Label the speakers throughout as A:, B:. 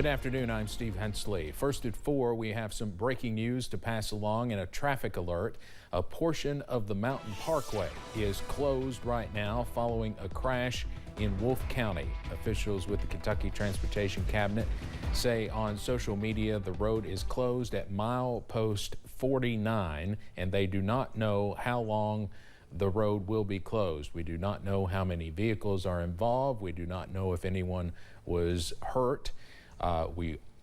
A: Good afternoon, I'm Steve Hensley. First at 4, we have some breaking news to pass along and a traffic alert. A portion of the Mountain Parkway is closed right now following a crash in Wolfe County. Officials with the Kentucky Transportation Cabinet say on social media the road is closed at milepost 49 and they do not know how long the road will be closed. We do not know how many vehicles are involved. We do not know if anyone was hurt.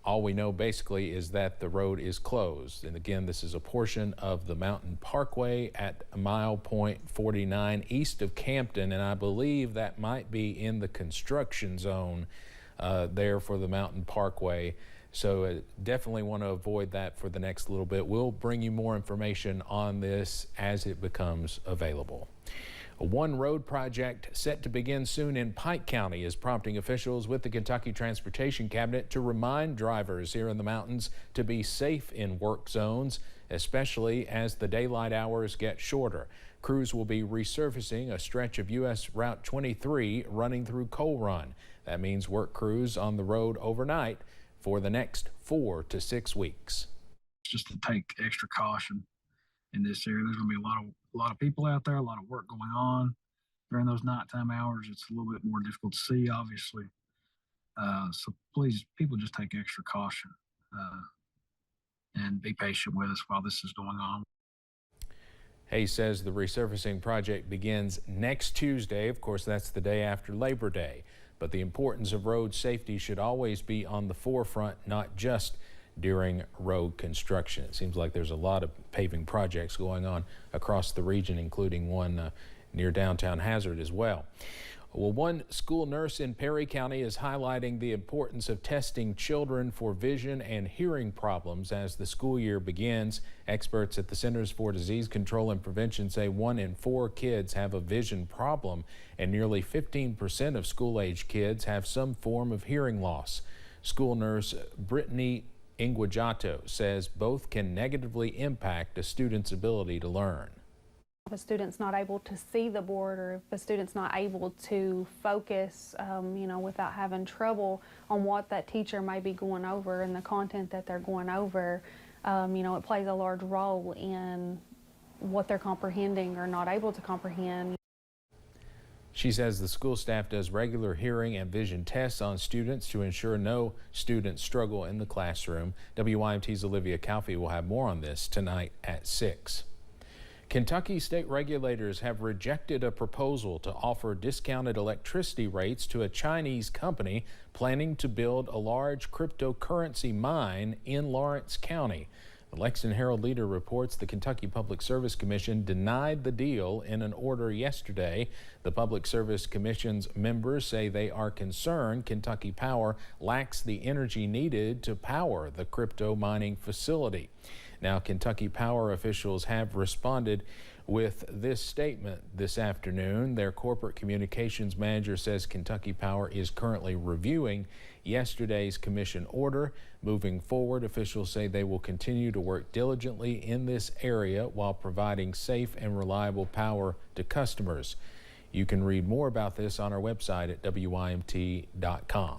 A: All we know basically is that the road is closed. And again, this is a portion of the Mountain Parkway at mile point 49 east of Campton, and I believe that might be in the construction zone there for the Mountain Parkway. So definitely want to avoid that for the next little bit. We'll bring you more information on this as it becomes available. A one road project set to begin soon in Pike County is prompting officials with the Kentucky Transportation Cabinet to remind drivers here in the mountains to be safe in work zones, especially as the daylight hours get shorter. Crews will be resurfacing a stretch of U.S. Route 23 running through Coal Run. That means work crews on the road overnight for the next 4 to 6 weeks.
B: Just to take extra caution in this area. There's going to be a lot of people out there, a lot of work going on during those nighttime hours. It's a little bit more difficult to see, obviously. So please, people just take extra caution and be patient with us while this is going on.
A: Hayes says the resurfacing project begins next Tuesday. Of course, that's the day after Labor Day. But the importance of road safety should always be on the forefront, not just during road construction. It seems like there's a lot of paving projects going on across the region, including one near downtown Hazard as well. Well, one school nurse in Perry County is highlighting the importance of testing children for vision and hearing problems as the school year begins. Experts at the Centers for Disease Control and Prevention say 1 in 4 kids have a vision problem, and nearly 15% of school-age kids have some form of hearing loss. School nurse Brittany Inguajato says both can negatively impact a student's ability to learn.
C: If a student's not able to see the board, or if a student's not able to focus, without having trouble on what that teacher may be going over and the content that they're going over, it plays a large role in what they're comprehending or not able to comprehend.
A: She says the school staff does regular hearing and vision tests on students to ensure no students struggle in the classroom. WYMT's Olivia Calfee will have more on this tonight at 6. Kentucky state regulators have rejected a proposal to offer discounted electricity rates to a Chinese company planning to build a large cryptocurrency mine in Lawrence County. The Lexington Herald-Leader reports the Kentucky Public Service Commission denied the deal in an order yesterday. The Public Service Commission's members say they are concerned Kentucky Power lacks the energy needed to power the crypto mining facility. Now, Kentucky Power officials have responded with this statement this afternoon. Their corporate communications manager says Kentucky Power is currently reviewing yesterday's commission order. Moving forward, officials say they will continue to work diligently in this area while providing safe and reliable power to customers. You can read more about this on our website at WYMT.com.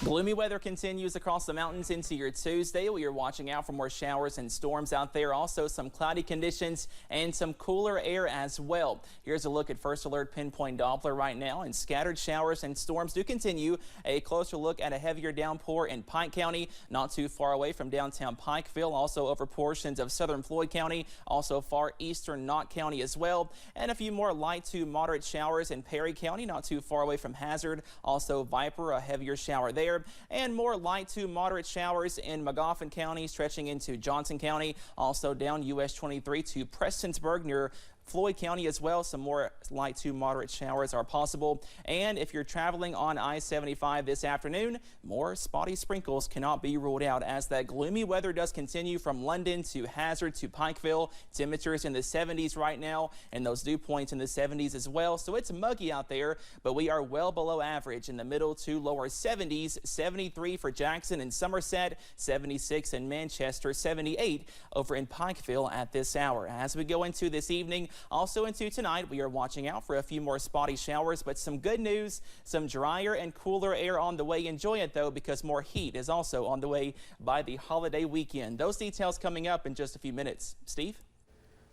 D: Gloomy weather continues across the mountains into your Tuesday. We are watching out for more showers and storms out there. Also some cloudy conditions and some cooler air as well. Here's a look at First Alert Pinpoint Doppler right now, and scattered showers and storms do continue. A closer look at a heavier downpour in Pike County, not too far away from downtown Pikeville, also over portions of southern Floyd County, also far eastern Knott County as well. And a few more light to moderate showers in Perry County, not too far away from Hazard, also Viper, a heavier shower there. And more light to moderate showers in Magoffin County, stretching into Johnson County, also down US 23 to Prestonsburg near Floyd County as well. Some more light to moderate showers are possible. And if you're traveling on I-75 this afternoon, more spotty sprinkles cannot be ruled out as that gloomy weather does continue from London to Hazard to Pikeville. Temperatures in the 70s right now, and those dew points in the 70s as well. So it's muggy out there, but we are well below average in the middle to lower 70s. 73 for Jackson and Somerset, 76 in Manchester, 78 over in Pikeville at this hour. As we go into this evening, Also into tonight, we are watching out for a few more spotty showers, but some good news, some drier and cooler air on the way. Enjoy it though, because more heat is also on the way by the holiday weekend. Those details coming up in just a few minutes. Steve?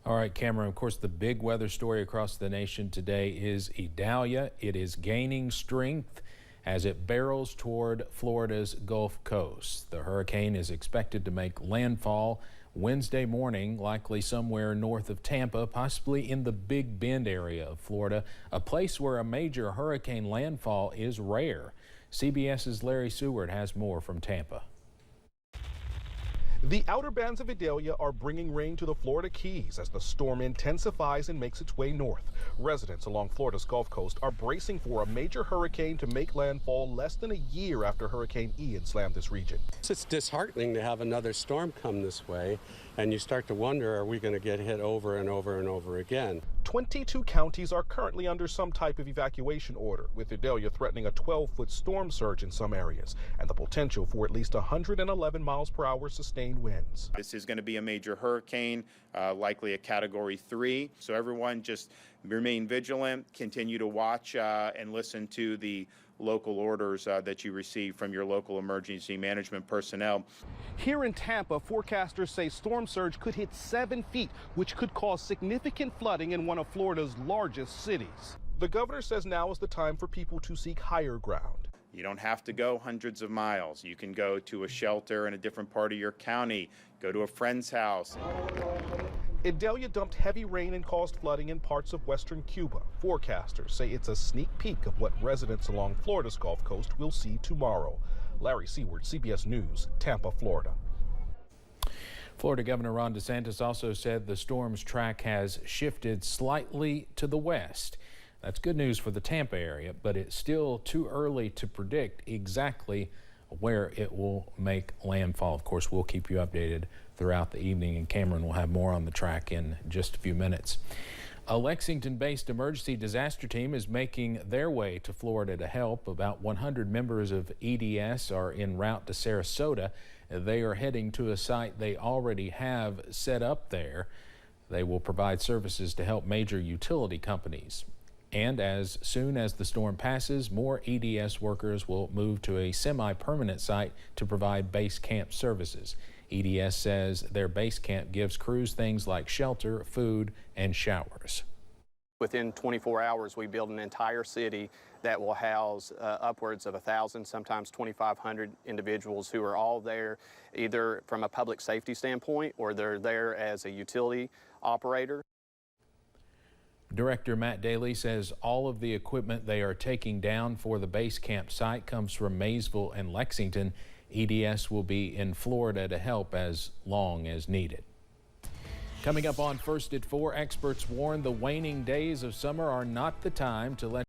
A: All right, Cameron, of course, the big weather story across the nation today is Idalia. It is gaining strength as it barrels toward Florida's Gulf Coast. The hurricane is expected to make landfall Wednesday morning, likely somewhere north of Tampa, possibly in the Big Bend area of Florida, a place where a major hurricane landfall is rare. CBS's Larry Seward has more from Tampa.
E: The outer bands of Idalia are bringing rain to the Florida Keys as the storm intensifies and makes its way north. Residents along Florida's Gulf Coast are bracing for a major hurricane to make landfall less than a year after Hurricane Ian slammed this region.
F: It's disheartening to have another storm come this way, and you start to wonder, are we going to get hit over and over and over again?
E: 22 counties are currently under some type of evacuation order, with Idalia threatening a 12-foot storm surge in some areas and the potential for at least 111 miles per hour sustained winds.
G: This is going to be a major hurricane, likely a Category 3. So everyone just remain vigilant, continue to watch and listen to the local orders that you receive from your local emergency management personnel.
E: Here in Tampa, forecasters say storm surge could hit 7 feet, which could cause significant flooding in one of Florida's largest cities. The governor says now is the time for people to seek higher ground.
G: You don't have to go hundreds of miles. You can go to a shelter in a different part of your county, go to a friend's house.
E: Idalia dumped heavy rain and caused flooding in parts of western Cuba. Forecasters say it's a sneak peek of what residents along Florida's Gulf Coast will see tomorrow. Larry Seward, CBS News, Tampa, Florida.
A: Florida Governor Ron DeSantis also said the storm's track has shifted slightly to the west. That's good news for the Tampa area, but it's still too early to predict exactly where it will make landfall. Of course, we'll keep you updated throughout the evening, and Cameron will have more on the track in just a few minutes. A Lexington-based emergency disaster team is making their way to Florida to help. About 100 members of EDS are en route to Sarasota. They are heading to a site they already have set up there. They will provide services to help major utility companies. And as soon as the storm passes, more EDS workers will move to a semi-permanent site to provide base camp services. EDS says their base camp gives crews things like shelter, food, and showers.
H: Within 24 hours, we build an entire city that will house upwards of 1,000, sometimes 2,500 individuals who are all there either from a public safety standpoint or they're there as a utility operator.
A: Director Matt Daly says all of the equipment they are taking down for the base camp site comes from Maysville and Lexington. EDS will be in Florida to help as long as needed. Coming up on First at 4, experts warn the waning days of summer are not the time to let